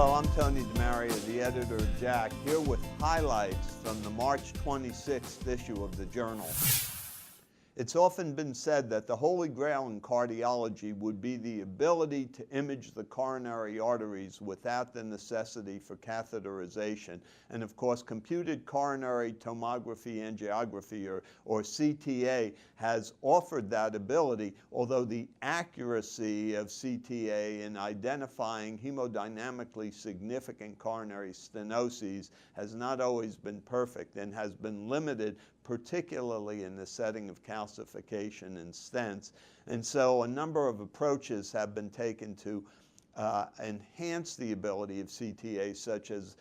Hello, I'm Tony DeMaria, the editor of JACC, here with highlights from the March 26th issue of the journal. It's often been said that the holy grail in cardiology would be the ability to image the coronary arteries without the necessity for catheterization. And of course, computed coronary tomography angiography, or CTA, has offered that ability, although the accuracy of CTA in identifying hemodynamically significant coronary stenoses has not always been perfect and has been limited, particularly in the setting of calcification and stents. And so a number of approaches have been taken to enhance the ability of CTA, such as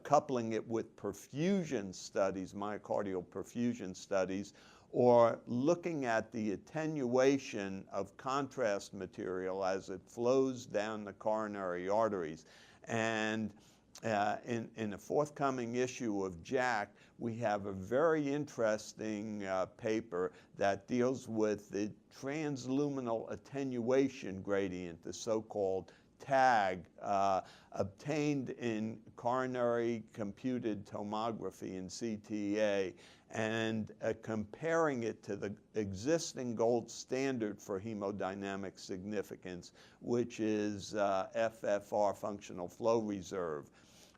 coupling it with perfusion studies, myocardial perfusion studies, or looking at the attenuation of contrast material as it flows down the coronary arteries. And in a forthcoming issue of JACC, we have a very interesting paper that deals with the transluminal attenuation gradient, the so-called TAG, obtained in coronary computed tomography in CTA, and comparing it to the existing gold standard for hemodynamic significance, which is FFR, functional flow reserve.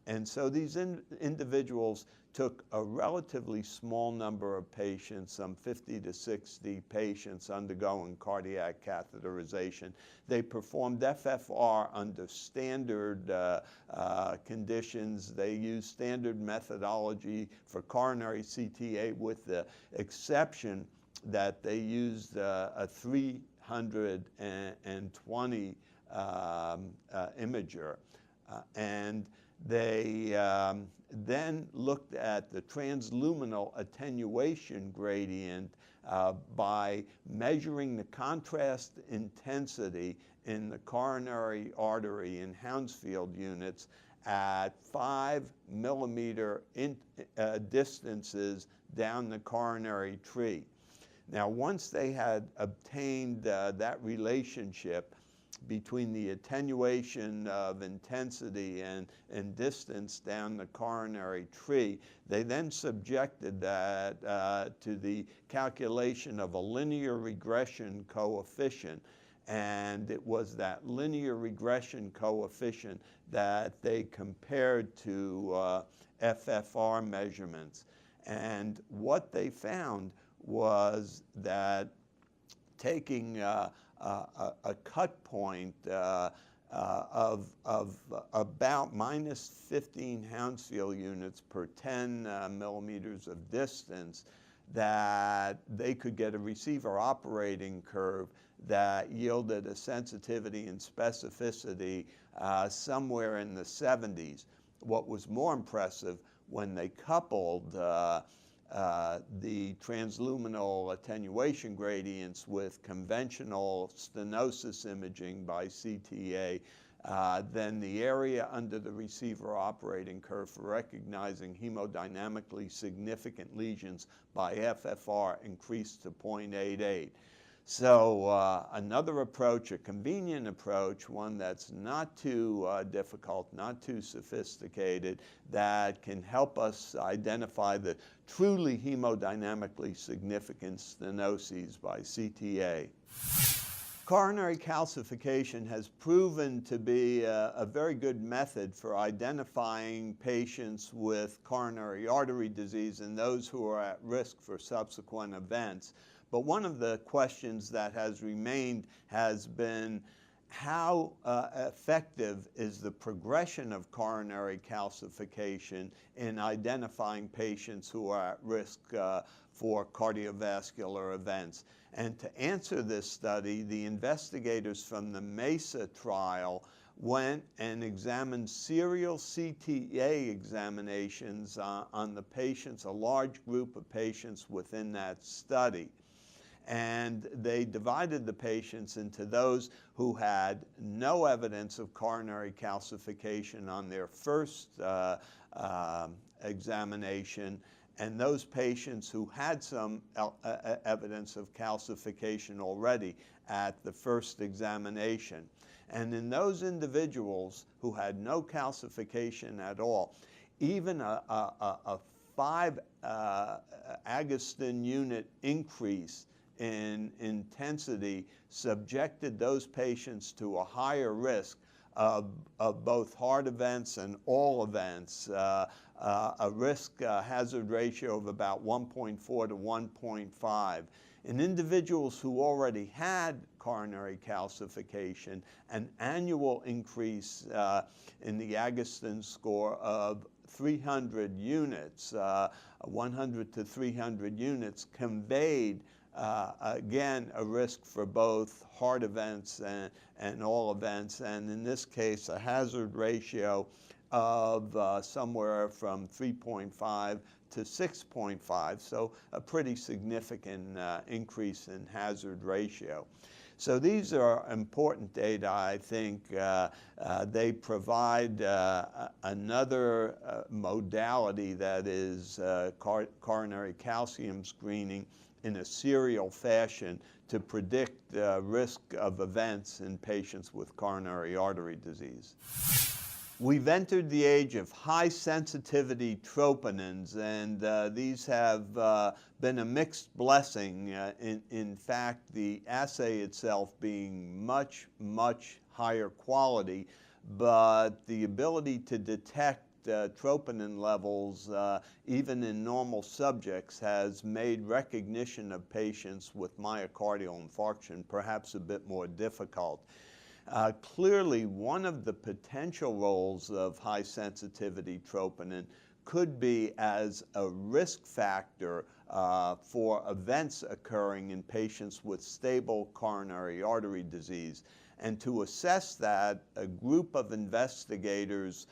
And so these individuals took a relatively small number of patients, some 50 to 60 patients undergoing cardiac catheterization. They performed FFR under standard conditions. They used standard methodology for coronary CTA, with the exception that they used a 320 imager. And they then looked at the transluminal attenuation gradient by measuring the contrast intensity in the coronary artery in Hounsfield units at 5 millimeter distances down the coronary tree. Now, once they had obtained that relationship between the attenuation of intensity and distance down the coronary tree, they then subjected that to the calculation of a linear regression coefficient. And it was that linear regression coefficient that they compared to FFR measurements. And what they found was that taking a cut point of about minus 15 Hounsfield units per 10 millimeters of distance, that they could get a receiver operating curve that yielded a sensitivity and specificity somewhere in the 70s. What was more impressive, when they coupled the transluminal attenuation gradients with conventional stenosis imaging by CTA, then the area under the receiver operating curve for recognizing hemodynamically significant lesions by FFR increased to 0.88. So another approach, a convenient approach, one that's not too difficult, not too sophisticated, that can help us identify the truly hemodynamically significant stenoses by CTA. Coronary calcification has proven to be a very good method for identifying patients with coronary artery disease and those who are at risk for subsequent events. But one of the questions that has remained has been, how effective is the progression of coronary calcification in identifying patients who are at risk for cardiovascular events? And to answer this study, the investigators from the MESA trial went and examined serial CTA examinations on the patients, a large group of patients within that study. And they divided the patients into those who had no evidence of coronary calcification on their first examination, and those patients who had some evidence of calcification already at the first examination. And in those individuals who had no calcification at all, even a 5 Agatston unit increase in intensity subjected those patients to a higher risk of both heart events and all events, a risk hazard ratio of about 1.4 to 1.5. In individuals who already had coronary calcification, an annual increase in the Agatston score of 300 units, 100 to 300 units, conveyed again a risk for both heart events and all events, and in this case a hazard ratio of somewhere from 3.5 to 6.5, so a pretty significant increase in hazard ratio. So these are important data, I think. They provide another modality, that is coronary calcium screening in a serial fashion to predict risk of events in patients with coronary artery disease. We've entered the age of high sensitivity troponins, and these have been a mixed blessing. In fact, the assay itself being much, much higher quality, but the ability to detect troponin levels even in normal subjects has made recognition of patients with myocardial infarction perhaps a bit more difficult. Clearly, one of the potential roles of high sensitivity troponin could be as a risk factor for events occurring in patients with stable coronary artery disease. And to assess that, a group of investigators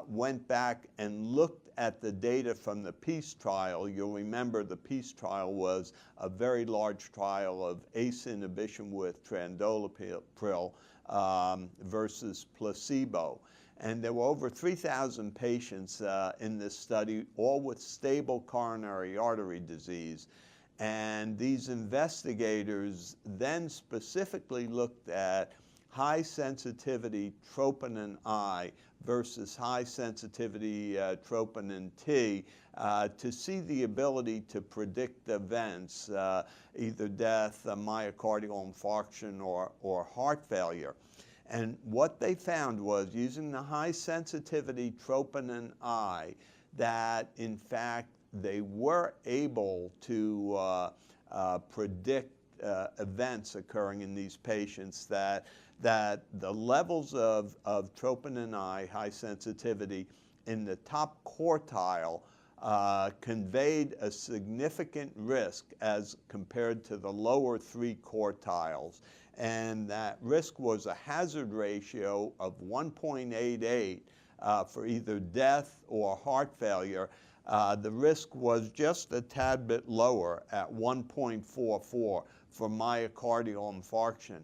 went back and looked at the data from the PEACE trial. You'll remember the PEACE trial was a very large trial of ACE inhibition with trandolapril versus placebo. And there were over 3,000 patients in this study, all with stable coronary artery disease. And these investigators then specifically looked at high sensitivity troponin I versus high sensitivity troponin T to see the ability to predict events, either death, myocardial infarction, or heart failure. And what they found was, using the high sensitivity troponin I, that in fact they were able to predict events occurring in these patients, that the levels of troponin I, high sensitivity, in the top quartile conveyed a significant risk as compared to the lower 3 quartiles. And that risk was a hazard ratio of 1.88 for either death or heart failure. The risk was just a tad bit lower at 1.44 for myocardial infarction.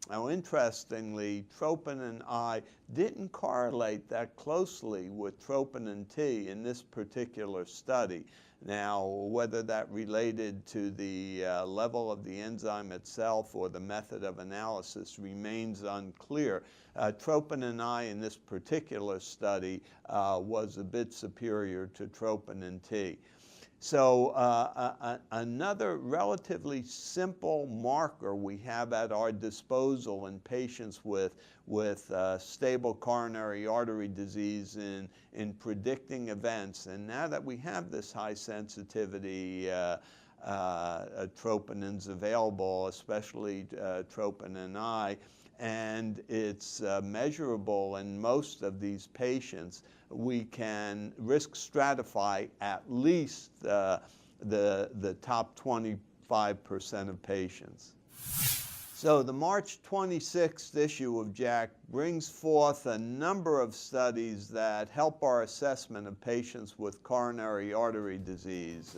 Now, interestingly, troponin I didn't correlate that closely with troponin T in this particular study. Now, whether that related to the level of the enzyme itself or the method of analysis remains unclear. Troponin I in this particular study was a bit superior to troponin T. So another relatively simple marker we have at our disposal in patients with stable coronary artery disease in predicting events. And now that we have this high sensitivity troponins available, especially troponin I, and it's measurable in most of these patients, we can risk stratify at least the top 25% of patients. So the March 26th issue of JACC brings forth a number of studies that help our assessment of patients with coronary artery disease.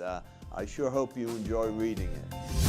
I sure hope you enjoy reading it.